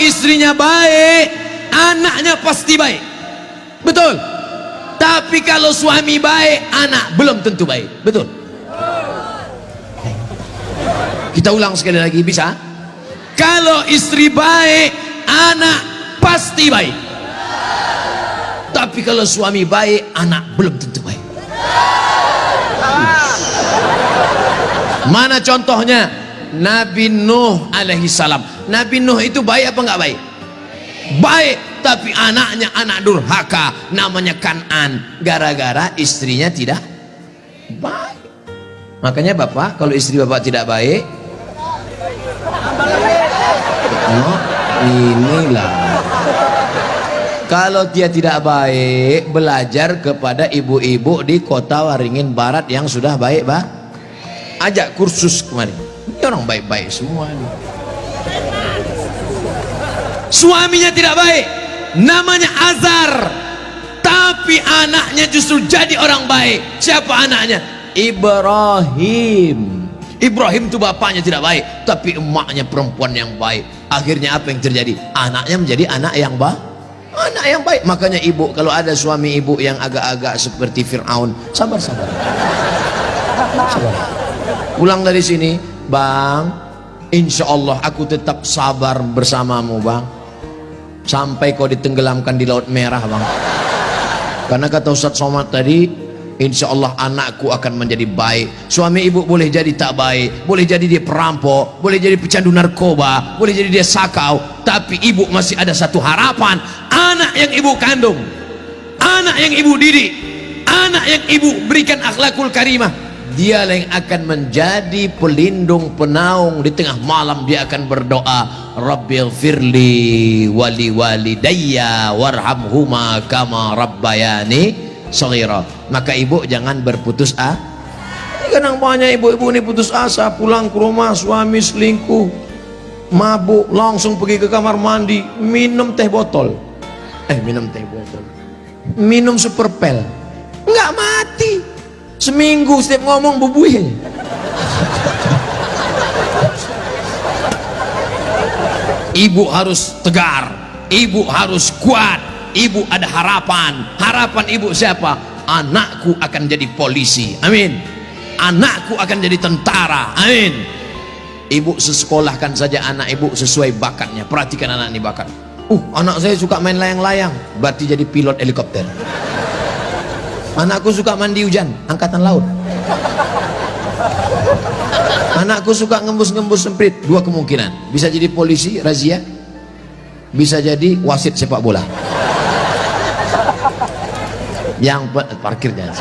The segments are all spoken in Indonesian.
istrinya baik, anaknya pasti baik. Betul. Tapi kalau suami baik, anak belum tentu baik. Betul. Kita ulang sekali lagi, bisa? Kalau istri baik, anak pasti baik. Tapi kalau suami baik, anak belum tentu baik. Mana contohnya? Nabi Nuh alaihi salam. Nabi Nuh itu baik apa enggak baik? Baik, tapi anaknya anak durhaka, namanya Kan'an, gara-gara istrinya tidak baik. Makanya bapak, kalau istri bapak tidak baik, oh, inilah. Kalau dia tidak baik, belajar kepada ibu-ibu di kota Waringin Barat yang sudah baik, Pak. Ajak kursus kemarin. Ini orang baik-baik semua nih. Suaminya tidak baik, namanya Azar, tapi anaknya justru jadi orang baik. Siapa anaknya? Ibrahim. Ibrahim itu bapaknya tidak baik, tapi emaknya perempuan yang baik. Akhirnya apa yang terjadi? Anaknya menjadi anak yang baik. Anak yang baik. Makanya ibu, kalau ada suami ibu yang agak-agak seperti Fir'aun, sabar-sabar. Sabar. Pulang dari sini, bang, insya Allah aku tetap sabar bersamamu, bang, sampai kau ditenggelamkan di Laut Merah, bang. Karena kata Ustadz Somad tadi, insya Allah anakku akan menjadi baik. Suami ibu boleh jadi tak baik, boleh jadi dia perampok, boleh jadi pecandu narkoba, boleh jadi dia sakau, tapi ibu masih ada satu harapan. Anak yang ibu kandung, anak yang ibu didik, anak yang ibu berikan akhlakul karimah, dialah yang akan menjadi pelindung penaung. Di tengah malam dia akan berdoa, Rabbighfirli wali walidayya warhamhuma kama rabbayani shaghira. Maka ibu jangan berputus asa. Kadang banyak ibu-ibu ini putus asa, pulang ke rumah suami selingkuh, mabuk, langsung pergi ke kamar mandi, minum teh botol. Minum super pel, nggak mati. Seminggu setiap ngomong bubuih. Ibu harus tegar, ibu harus kuat, ibu ada harapan. Harapan ibu siapa? Anakku akan jadi polisi, amin. Anakku akan jadi tentara, amin. Ibu sekolahkan saja anak ibu sesuai bakatnya. Perhatikan anak ini bakat. Anak saya suka main layang-layang, berarti jadi pilot helikopter. Anakku suka mandi hujan, angkatan laut. Anakku suka ngembus-ngembus semprit, dua kemungkinan, bisa jadi polisi razia, bisa jadi wasit sepak bola. Yang parkirnya,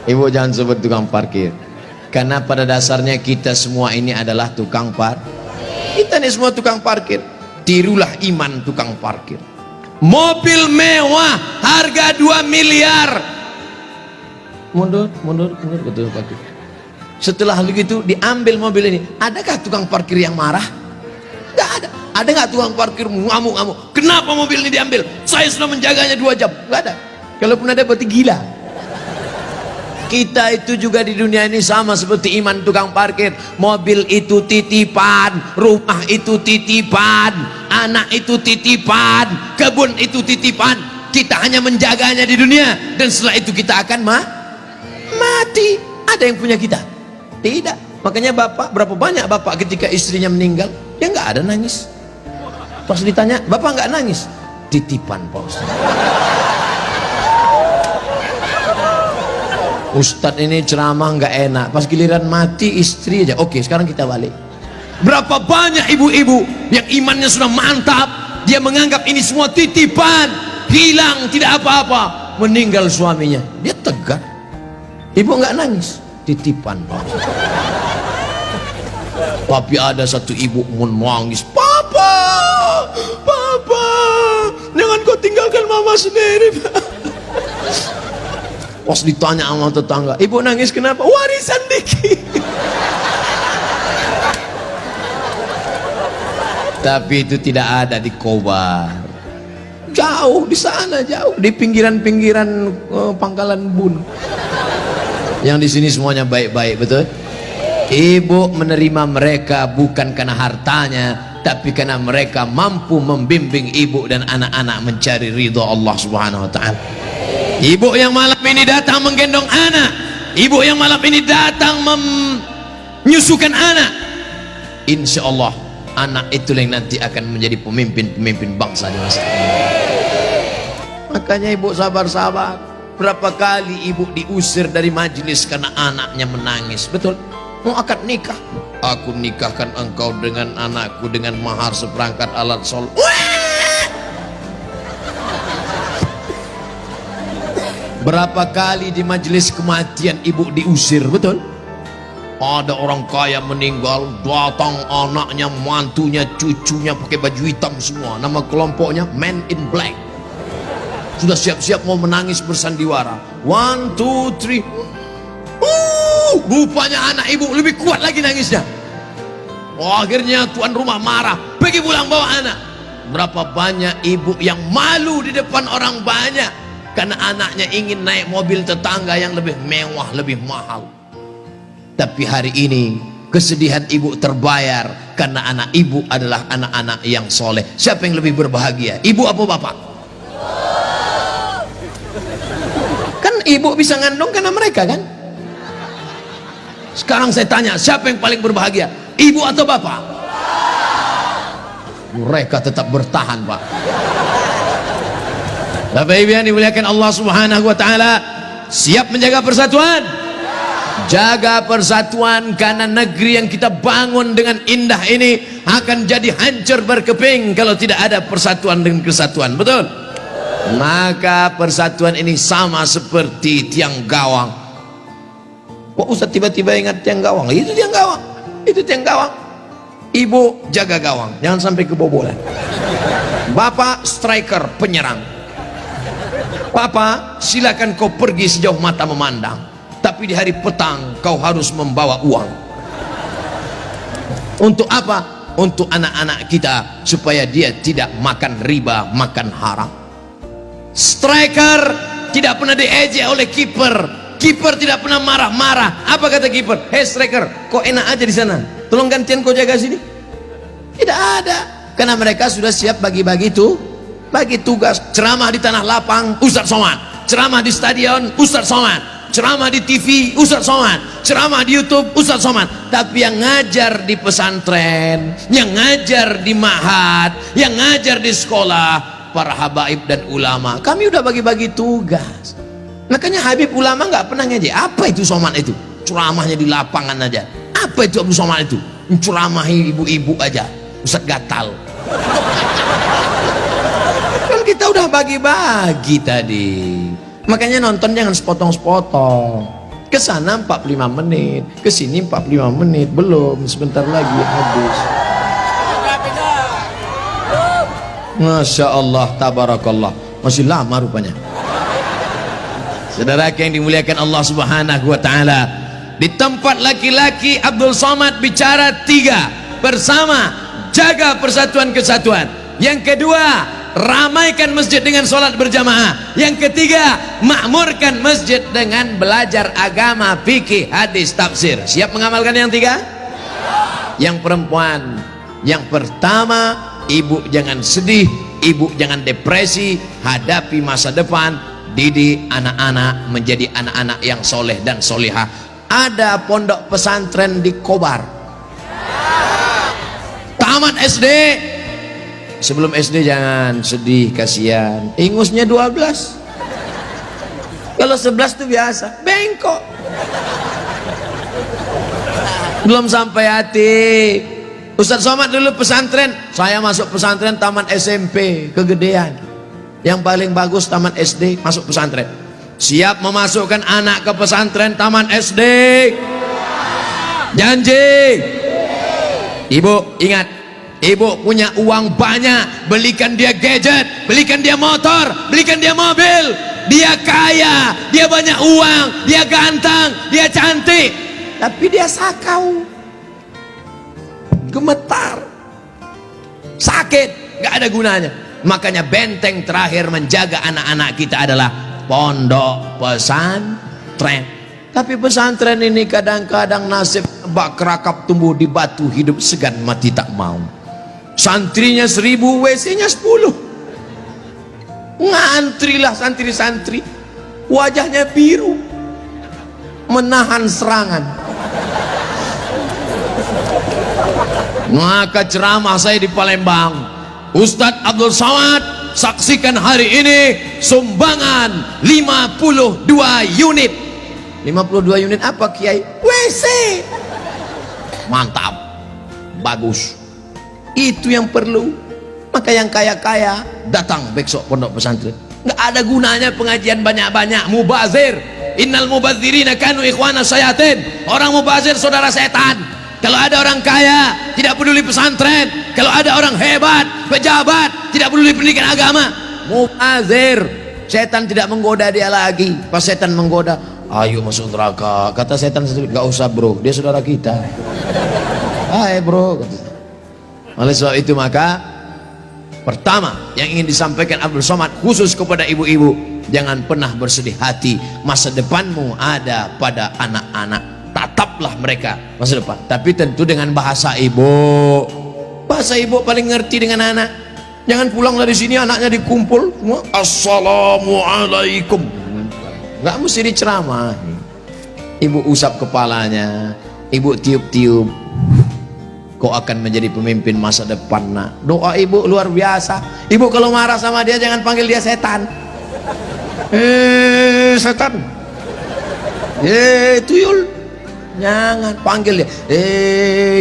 ibu jangan sebut tukang parkir, karena pada dasarnya kita semua ini adalah tukang parkir. Kita ini semua tukang parkir. Tirulah iman tukang parkir. Mobil mewah harga 2 miliar. Mundur betul parkir. Setelah begitu diambil mobil ini, adakah tukang parkir yang marah? Tidak ada. Ada nggak tukang parkir ngamuk-ngamuk? Kenapa mobil ini diambil? Saya sudah menjaganya 2 jam. Nggak ada. Kalaupun ada berarti gila. Kita itu juga di dunia ini sama seperti iman tukang parkir. Mobil itu titipan, rumah itu titipan, anak itu titipan, kebun itu titipan. Kita hanya menjaganya di dunia, dan setelah itu kita akan mati. Ada yang punya kita? Tidak. Makanya bapak, berapa banyak bapak ketika istrinya meninggal, dia nggak ada nangis. Pas ditanya, bapak nggak nangis? Titipan, Pak Ustaz. Ustadz ini ceramah nggak enak, pas giliran mati istri aja. Oke, sekarang kita balik. Berapa banyak ibu-ibu yang imannya sudah mantap, dia menganggap ini semua titipan, hilang tidak apa-apa, meninggal suaminya, dia tegar. Ibu nggak nangis, titipan, Pak. Tapi ada satu ibu menangis, papa, jangan kau tinggalkan mama sendiri, Pak. Pas ditanya sama tetangga, ibu nangis kenapa? Warisan dikit. Tapi itu tidak ada di Kobar. Jauh di sana, jauh di pinggiran-pinggiran Pangkalan Bun. Yang di sini semuanya baik-baik, betul? Ibu menerima mereka bukan karena hartanya, tapi karena mereka mampu membimbing ibu dan anak-anak mencari ridha Allah Subhanahu wa taala. Ibu yang malam ini datang menggendong anak, ibu yang malam ini datang menyusukan anak, insya Allah anak itu yang nanti akan menjadi pemimpin bangsa di masa depan. Makanya ibu sabar-sabar. Berapa kali ibu diusir dari majelis karena anaknya menangis, betul? Mau akad nikah, aku nikahkan engkau dengan anakku dengan mahar seperangkat alat sholat. Berapa kali di majelis kematian ibu diusir, betul? Ada orang kaya meninggal, datang anaknya, mantunya, cucunya pakai baju hitam semua, nama kelompoknya Men in Black. Sudah siap-siap mau menangis bersandiwara. 1, 2, 3. Rupanya anak ibu lebih kuat lagi nangisnya. Akhirnya tuan rumah marah, pergi pulang bawa anak. Berapa banyak ibu yang malu di depan orang banyak karena anaknya ingin naik mobil tetangga yang lebih mewah, lebih mahal. Tapi hari ini kesedihan ibu terbayar karena anak ibu adalah anak-anak yang soleh. Siapa yang lebih berbahagia, ibu apa bapak? Kan ibu bisa ngandung karena mereka kan. Sekarang saya tanya, siapa yang paling berbahagia, ibu atau bapak? Mereka tetap bertahan, Pak. Bapak Ibu yang dimuliakan Allah Subhanahu wa taala, siap menjaga persatuan? Jaga persatuan, karena negeri yang kita bangun dengan indah ini akan jadi hancur berkeping kalau tidak ada persatuan dan kesatuan, betul? Maka persatuan ini sama seperti tiang gawang. Kok Ustaz tiba-tiba ingat tiang gawang? Itu tiang gawang, itu tiang gawang. Ibu jaga gawang, jangan sampai kebobolan. Bapak striker, penyerang. Papa silakan kau pergi sejauh mata memandang, tapi di hari petang kau harus membawa uang. Untuk apa? Untuk anak-anak kita, supaya dia tidak makan riba, makan haram. Striker tidak pernah diejek oleh kiper. Kiper tidak pernah marah-marah. Apa kata kiper? Hei striker, kok enak aja di sana, tolong gantian kau jaga sini. Tidak ada, karena mereka sudah siap bagi-bagi bagi tugas. Ceramah di tanah lapang, Ustaz Somad. Ceramah di stadion, Ustaz Somad. Ceramah di TV, Ustaz Somad. Ceramah di YouTube, Ustaz Somad. Tapi yang ngajar di pesantren, yang ngajar di ma'had, yang ngajar di sekolah, para habaib dan ulama, kami udah bagi-bagi tugas. Makanya Habib ulama nggak pernah ngaji. Apa itu Somad itu? Ceramahnya di lapangan aja. Apa itu Abdul Somad itu? Ceramahi ibu-ibu aja. Ustaz gatal. Kan kita udah bagi-bagi tadi. Makanya nonton jangan sepotong-sepotong. Kesana 45 menit, kesini 45 menit, belum, sebentar lagi habis. Masya Allah, tabarakallah, masih lama rupanya. Saudara yang dimuliakan Allah Subhanahu wa taala, di tempat laki-laki Abdul Somad bicara 3, bersama, jaga persatuan kesatuan. Yang kedua, ramaikan masjid dengan sholat berjamaah. Yang ketiga, makmurkan masjid dengan belajar agama, fikih, hadis, tafsir. Siap mengamalkan yang 3? Yang perempuan, yang pertama, ibu jangan sedih, ibu jangan depresi, hadapi masa depan. Didik anak-anak menjadi anak-anak yang soleh dan solihah. Ada pondok pesantren di Kobar. Tamat SD. Sebelum SD jangan sedih, kasihan. Ingusnya 12. Kalau 11 itu biasa, bengkok. Belum sampai hati. Ustaz Somad dulu pesantren, saya masuk pesantren taman SMP, kegedean. Yang paling bagus taman SD, masuk pesantren. Siap memasukkan anak ke pesantren taman SD? Janji? Ibu ingat, ibu punya uang banyak, belikan dia gadget, belikan dia motor, belikan dia mobil. Dia kaya, dia banyak uang, dia ganteng, dia cantik, tapi dia sakau, gemetar, sakit, gak ada gunanya. Makanya benteng terakhir menjaga anak-anak kita adalah pondok pesantren. Tapi pesantren ini kadang-kadang nasib bak kerakap tumbuh di batu, hidup segan mati tak mau. Santrinya 1000, WC-nya 10. Ngantrilah santri-santri, wajahnya biru, menahan serangan. Maka ceramah saya di Palembang, Ustadz Abdul Somad, saksikan hari ini sumbangan 52 unit. 52 unit apa Kiai? WC. Mantap, bagus, itu yang perlu. Maka yang kaya-kaya datang besok pondok pesantren. Nggak ada gunanya pengajian banyak-banyak, mubazir. Innal mubazirina kanu ikhwana syayatin. Orang mubazir saudara setan. Kalau ada orang kaya tidak peduli pesantren, kalau ada orang hebat pejabat tidak peduli pendidikan agama, mubazir. Setan tidak menggoda dia lagi. Pas setan menggoda, ayo masuk neraka, kata setan sendiri, gak usah bro, dia saudara kita. Hai bro. Oleh sebab itu maka pertama yang ingin disampaikan Abdul Somad khusus kepada ibu-ibu, jangan pernah bersedih hati. Masa depanmu ada pada anak-anak, tataplah mereka masa depan, tapi tentu dengan bahasa ibu. Bahasa ibu paling ngerti dengan anak. Jangan pulang dari sini anaknya dikumpul semua, assalamualaikum. Nggak mesti diceramah. Ibu usap kepalanya, ibu tiup-tiup. Kau akan menjadi pemimpin masa depan nak. Doa ibu luar biasa. Ibu kalau marah sama dia jangan panggil dia setan. Setan. Tuyul. Jangan panggil dia.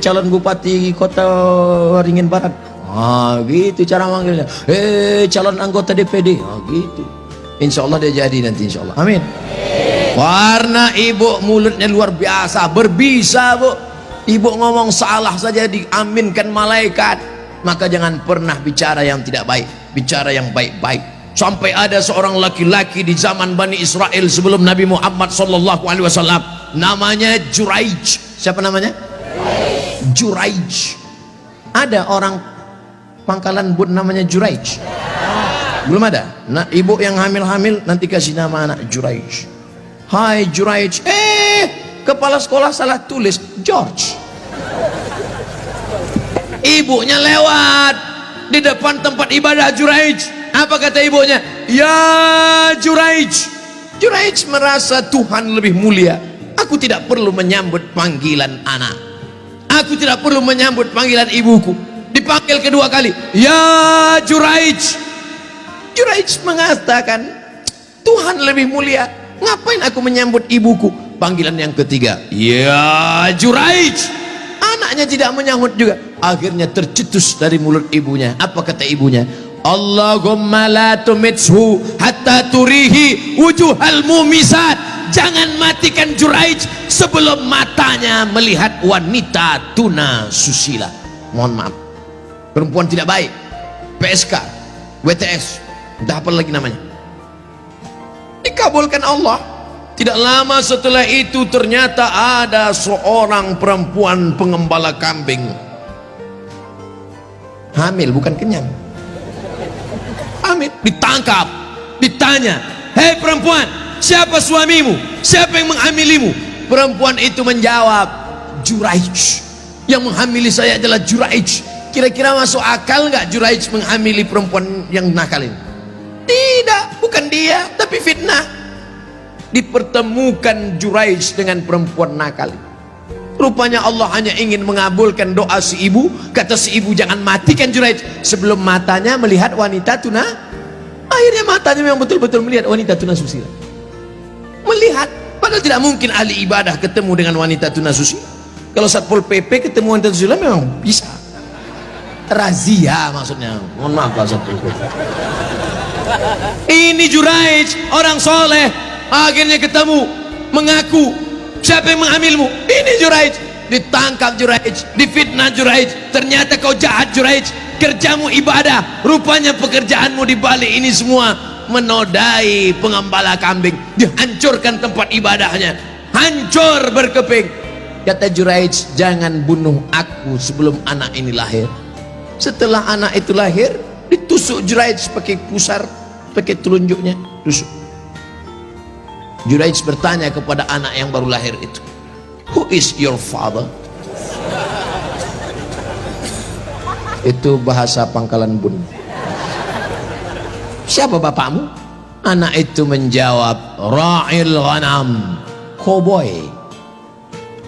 Calon bupati kota Waringin Barat. Gitu cara manggilnya. Calon anggota DPD. Gitu. Insya Allah dia jadi nanti, insya Allah. Amin. Karena ibu mulutnya luar biasa, berbisa bu. Ibu ngomong salah saja diaminkan malaikat. Maka jangan pernah bicara yang tidak baik, bicara yang baik-baik. Sampai ada seorang laki-laki di zaman Bani Israel sebelum Nabi Muhammad SAW, namanya Juraij. Siapa namanya? Juraij. Ada orang Pangkalan Bun namanya Juraij? Belum ada. Nah, ibu yang hamil-hamil nanti kasih nama anak Juraij. Hai Juraij. Kepala sekolah salah tulis George. Ibunya lewat di depan tempat ibadah Juraij. Apa kata ibunya? Ya Juraij. Juraij merasa Tuhan lebih mulia. Aku tidak perlu menyambut panggilan anak. Aku tidak perlu menyambut panggilan ibuku. Dipanggil kedua kali, ya Juraij. Juraij mengatakan, Tuhan lebih mulia, ngapain aku menyambut ibuku? Panggilan yang ketiga, ya Juraij. Anaknya tidak menyambut juga. Akhirnya tercetus dari mulut ibunya. Apa kata ibunya? Allahumma la tumitshu hatta turihi wujuhal mumisat. Jangan matikan Juraij sebelum matanya melihat wanita tuna susila. Mohon maaf, perempuan tidak baik, PSK, WTS, entah apa lagi namanya, dikabulkan Allah. Tidak lama setelah itu ternyata ada seorang perempuan pengembala kambing, hamil bukan kenyang, hamil, ditangkap, ditanya, hei perempuan, siapa suamimu, siapa yang menghamilimu? Perempuan itu menjawab, Juraij, yang menghamili saya adalah Juraij. Kira-kira masuk akal nggak Juraij menghamili perempuan yang nakal ini? Tidak, bukan dia, tapi fitnah. Dipertemukan Juraij dengan perempuan nakal. Rupanya Allah hanya ingin mengabulkan doa si ibu. Kata si ibu, jangan matikan Juraij sebelum matanya melihat wanita tuna. Akhirnya matanya memang betul-betul melihat wanita tuna susila. Melihat, padahal tidak mungkin ahli ibadah ketemu dengan wanita tuna susila. Kalau Satpol PP ketemu wanita susila memang bisa. Razia maksudnya, mohon maaf Pak Satpol PP. Ini Juraij, orang soleh, akhirnya ketemu, mengaku, siapa yang menghamilmu? Ini Juraij. Ditangkap Juraij, difitnah Juraij. Ternyata kau jahat Juraij, kerjamu ibadah, rupanya pekerjaanmu di balik ini semua menodai pengembala kambing. Dihancurkan tempat ibadahnya, hancur berkeping. Kata Juraij, jangan bunuh aku sebelum anak ini lahir. Setelah anak itu lahir, ditusuk Juraij pakai pusar, pakai telunjuknya, tusuk. Juraij bertanya kepada anak yang baru lahir itu, who is your father? Itu bahasa Pangkalan Bun. Siapa bapakmu? Anak itu menjawab, ra'il ghanam, koboi.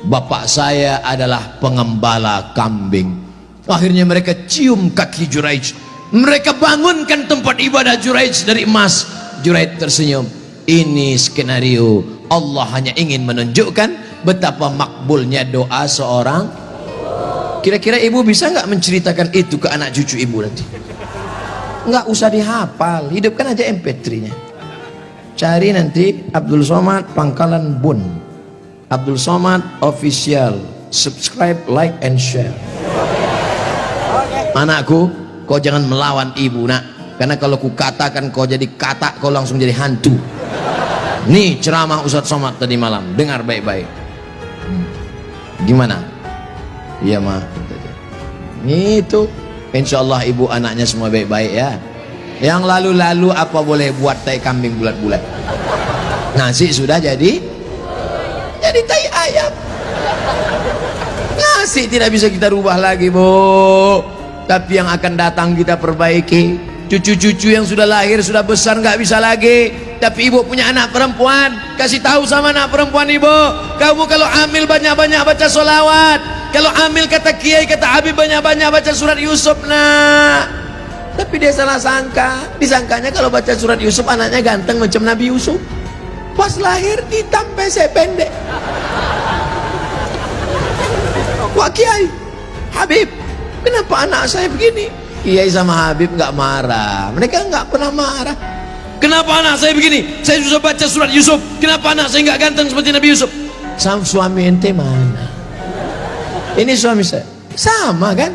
Bapak saya adalah pengembala kambing. Akhirnya mereka cium kaki Juraij, mereka bangunkan tempat ibadah Juraij dari emas. Juraij tersenyum. Ini skenario Allah hanya ingin menunjukkan betapa makbulnya doa seorang. Kira-kira ibu bisa nggak menceritakan itu ke anak cucu ibu nanti? Nggak usah dihafal, hidupkan aja MP3-nya. Cari nanti Abdul Somad Pangkalan Bun, Abdul Somad Official, subscribe, like, and share. Anakku, kau jangan melawan ibu nak, karena kalau ku katakan kau jadi katak, kau langsung jadi hantu. Nih ceramah Ustadz Somad tadi malam, dengar baik-baik. Gimana? Iya mah. Itu, insya Allah ibu anaknya semua baik-baik ya. Yang lalu-lalu apa boleh buat tai kambing bulat-bulat. Nasi sudah jadi tai ayam. Nasi tidak bisa kita rubah lagi, Bu. Tapi yang akan datang kita perbaiki. Cucu-cucu yang sudah lahir, sudah besar, nggak bisa lagi. Tapi ibu punya anak perempuan, kasih tahu sama anak perempuan ibu, kamu kalau hamil banyak-banyak baca sholawat. Kalau hamil kata kiai, kata Habib, banyak-banyak baca surat Yusuf nak. Tapi dia salah sangka, disangkanya kalau baca surat Yusuf anaknya ganteng macam Nabi Yusuf. Pas lahir hitam pesek pendek. Wah kiai, Habib, kenapa anak saya begini? Kiai sama Habib nggak marah, mereka nggak pernah marah. Kenapa anak saya begini? Saya sudah baca surat Yusuf. Kenapa anak saya nggak ganteng seperti Nabi Yusuf? Sama suami ente mana? Ini suami saya sama kan?